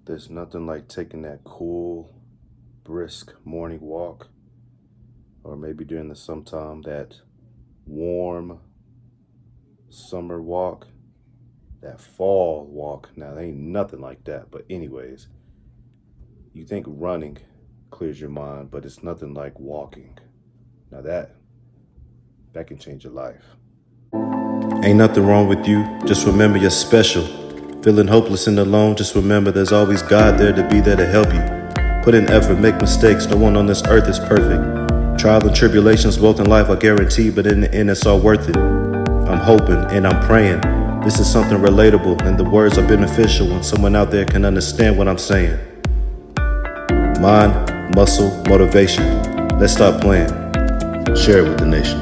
There's nothing like taking that cool, brisk morning walk, or maybe during the summertime, that warm summer walk, that fall walk. Now, there ain't nothing like that. But, anyways, you think running clears your mind, but it's nothing like walking. Now, that can change your life. Ain't nothing wrong with you. Just remember you're special. Feeling hopeless and alone, just remember there's always God there to be there to help you. Put in effort, make mistakes. No one on this earth is perfect. Trials and tribulations, both in life are guaranteed, but in the end, it's all worth it. I'm hoping and I'm praying. This is something relatable, and the words are beneficial when someone out there can understand what I'm saying. Mind, muscle, motivation. Let's stop playing. Share it with the nation.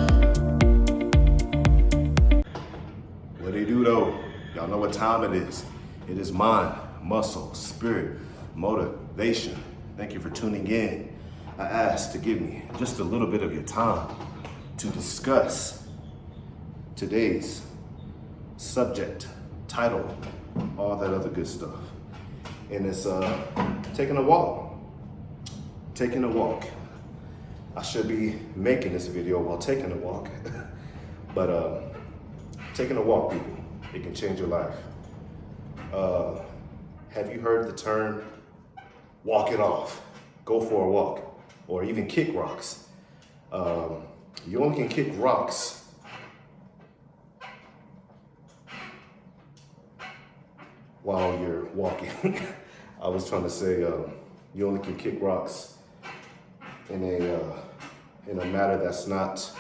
What they do though, y'all know what time it is. It is mind, muscle, spirit, motivation. Thank you for tuning in. I asked to give me just a little bit of your time to discuss today's subject, title, all that other good stuff. And it's taking a walk. Taking a walk. I should be making this video while taking a walk. But taking a walk, people, it can change your life. Have you heard the term walk it off, go for a walk, or even kick rocks? You only can kick rocks while you're walking. I was trying to say you only can kick rocks in a matter that's not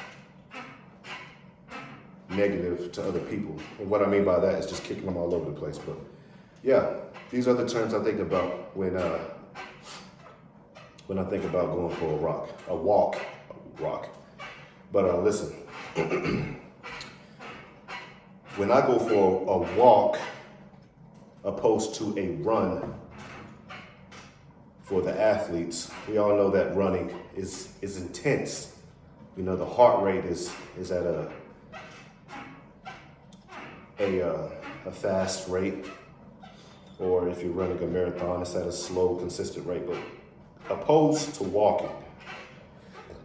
negative to other people. And what I mean by that is just kicking them all over the place. But yeah, these are the terms I think about when I think about going for a walk. But listen, when I go for a walk opposed to a run, for the athletes, we all know that running is intense. You know, the heart rate is at a fast rate, or if you're running a marathon, it's at a slow, consistent rate. But opposed to walking,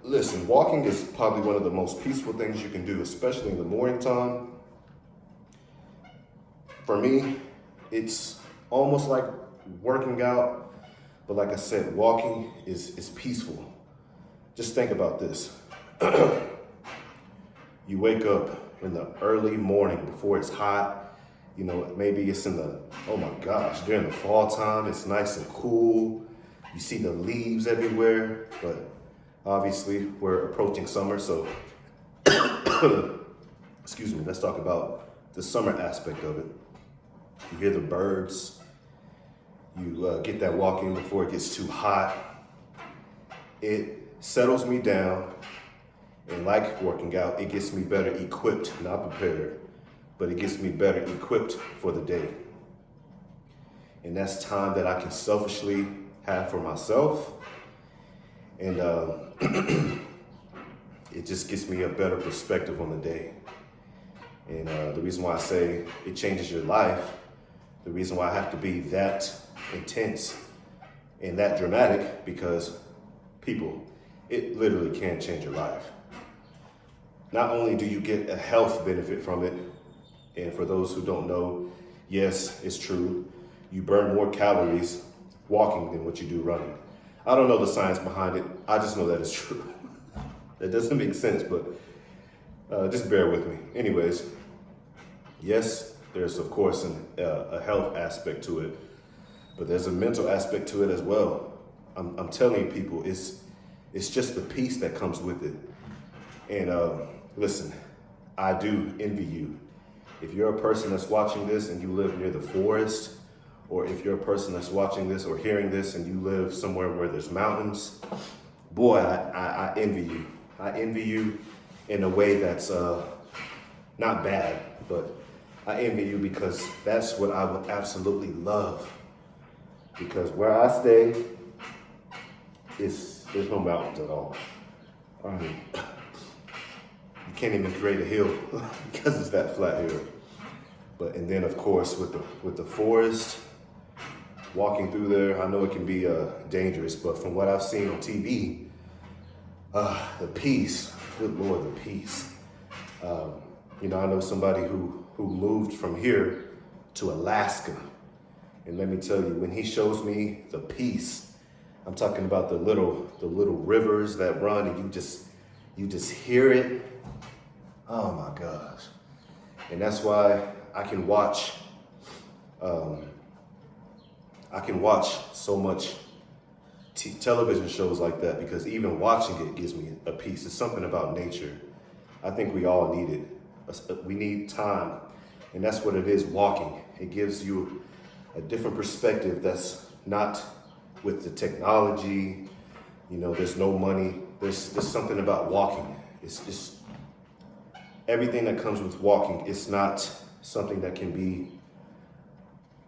listen, walking is probably one of the most peaceful things you can do, especially in the morning time. For me, it's almost like working out, but like I said, walking is peaceful. Just think about this. You wake up in the early morning before it's hot. You know, maybe it's oh my gosh, during the fall time, it's nice and cool. You see the leaves everywhere, but obviously we're approaching summer, so excuse me, let's talk about the summer aspect of it. You hear the birds, you get that walk in before it gets too hot. It settles me down, and like working out, it gets me better equipped, not prepared, but it gets me better equipped for the day. And that's time that I can selfishly have for myself. And it just gives me a better perspective on the day. And the reason why I say it changes your life, the reason why I have to be that intense and that dramatic, because people, it literally can change your life. Not only do you get a health benefit from it, and for those who don't know, yes, it's true, you burn more calories walking than what you do running. I don't know the science behind it, I just know that it's true. That doesn't make sense, but just bear with me. Anyways, yes, there's of course a health aspect to it, but there's a mental aspect to it as well. I'm telling you, people, it's just the peace that comes with it. And listen, I do envy you. If you're a person that's watching this and you live near the forest, or if you're a person that's watching this or hearing this and you live somewhere where there's mountains, boy, I envy you. I envy you in a way that's not bad, but I envy you because that's what I would absolutely love. Because where I stay, there's no mountains at all. I mean, you can't even create a hill because it's that flat here. And then of course with the forest, walking through there. I know it can be dangerous, but from what I've seen on TV, the peace, good Lord, the peace. I know somebody who moved from here to Alaska. And let me tell you, when he shows me the peace, I'm talking about the little rivers that run and you just hear it. Oh my gosh. And that's why I can watch so much television shows like that, because even watching it gives me a peace. It's something about nature. I think we all need it. We need time. And that's what it is, walking. It gives you a different perspective that's not with the technology. There's no money. There's something about walking. It's just everything that comes with walking. It's not something that can be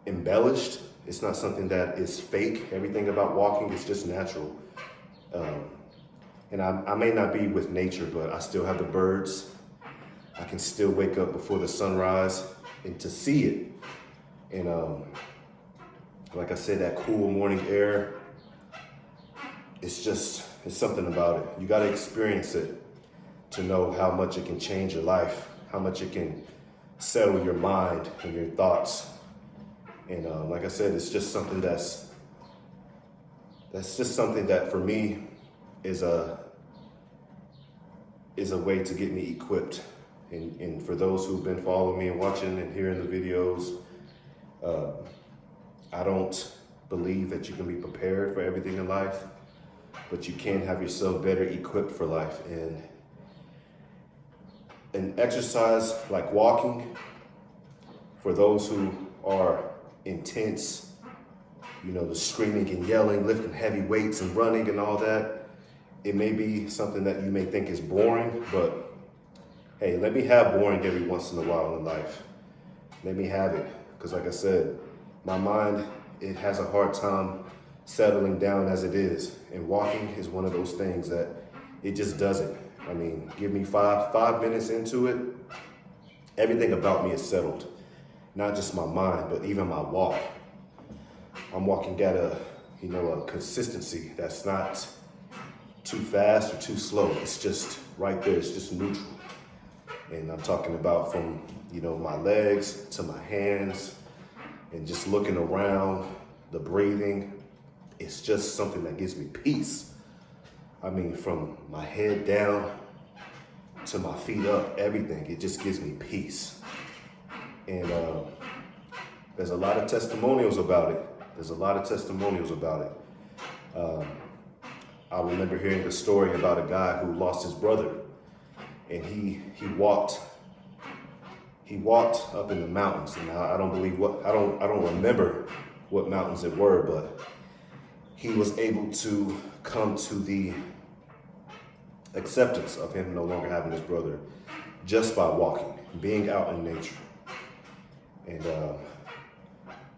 embellished. It's not something that is fake. Everything about walking is just natural. And I may not be with nature, but I still have the birds. I can still wake up before the sunrise and to see it. And like I said, that cool morning air, it's something about it. You got to experience it to know how much it can change your life, how much it can settle your mind and your thoughts. And like I said, it's just something that's just something that for me is a way to get me equipped. And for those who've been following me and watching and hearing the videos, I don't believe that you can be prepared for everything in life, but you can have yourself better equipped for life. And an exercise like walking, for those who are intense, the screaming and yelling, lifting heavy weights and running and all that, it may be something that you may think is boring, but hey, let me have boring every once in a while in life. Let me have it. Because like I said, my mind, it has a hard time settling down as it is. And walking is one of those things that it just doesn't. I mean, give me five minutes into it, everything about me is settled. Not just my mind, but even my walk. I'm walking at a consistency that's not too fast or too slow. It's just right there. It's just neutral. And I'm talking about from, my legs to my hands and just looking around, the breathing. It's just something that gives me peace. I mean, from my head down to my feet up, everything, it just gives me peace. And there's a lot of testimonials about it. I remember hearing the story about a guy who lost his brother. And he walked up in the mountains. And I don't remember what mountains it were, but he was able to come to the acceptance of him no longer having his brother just by walking, being out in nature. And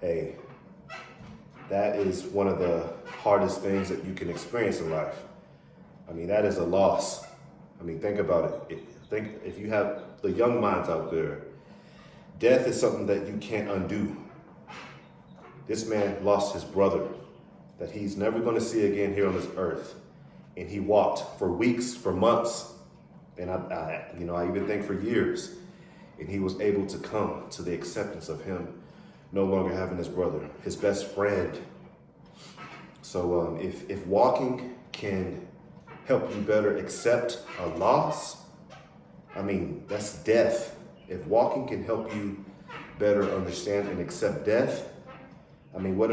hey, that is one of the hardest things that you can experience in life. I mean, that is a loss. I mean, think about it. Think if you have the young minds out there, death is something that you can't undo. This man lost his brother that he's never going to see again here on this earth. And he walked for weeks, for months, and I even think for years. And he was able to come to the acceptance of him no longer having his brother, his best friend. So if walking can help you better accept a loss, I mean, that's death. If walking can help you better understand and accept death, I mean, what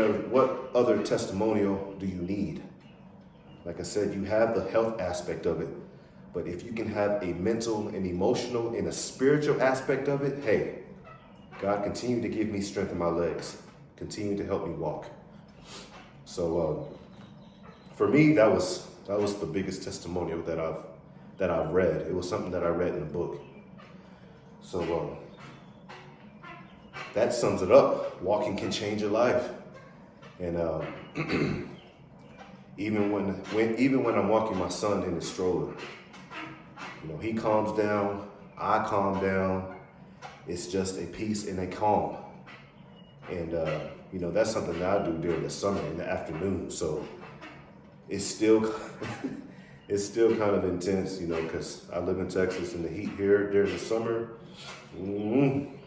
other testimonial do you need? Like I said, you have the health aspect of it, but if you can have a mental and emotional and a spiritual aspect of it, hey, God, continue to give me strength in my legs. Continue to help me walk. So for me, that was the biggest testimonial that I've read. It was something that I read in a book. So that sums it up. Walking can change your life. And even when I'm walking my son in his stroller, he calms down, I calm down. It's just a peace and a calm. And You know, that's something that I do during the summer in the afternoon. So it's still, it's still kind of intense, you know, because I live in Texas and the heat here during the summer.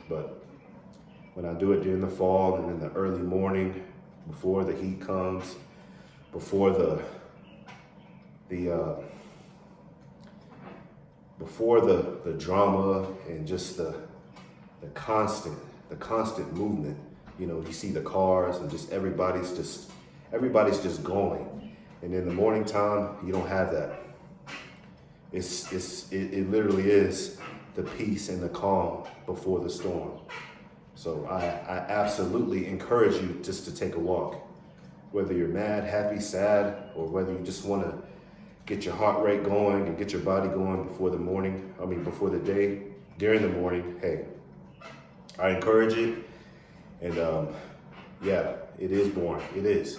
But when I do it during the fall and in the early morning, before the heat comes, before the drama and just the constant movement. You know, you see the cars and just everybody's just going. And in the morning time, you don't have that. It literally is the peace and the calm before the storm. So I absolutely encourage you just to take a walk. Whether you're mad, happy, sad, or whether you just want to get your heart rate going and get your body going before the day, during the morning, hey, I encourage it. And yeah, it is boring, it is.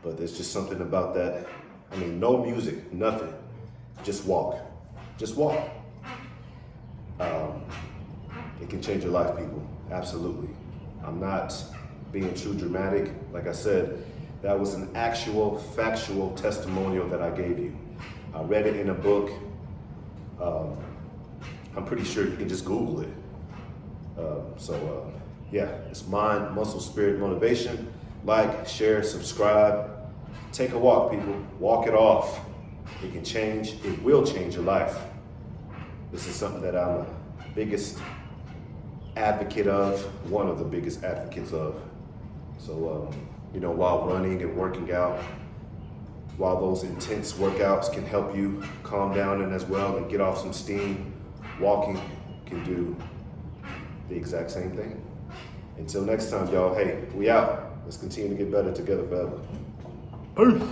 But there's just something about that. I mean, no music, nothing, just walk, just walk. It can change your life, people, absolutely. I'm not being too dramatic. Like I said, that was an actual, factual testimonial that I gave you. I read it in a book. I'm pretty sure you can just Google it. Yeah, it's mind, muscle, spirit, motivation. Like, share, subscribe. Take a walk, people. Walk it off. It can change. It will change your life. This is something that I'm a biggest advocate of, one of the biggest advocates of. So, you know, while running and working out, while those intense workouts can help you calm down and as well and get off some steam, walking can do the exact same thing. Until next time, y'all, hey, we out. Let's continue to get better together forever. Peace.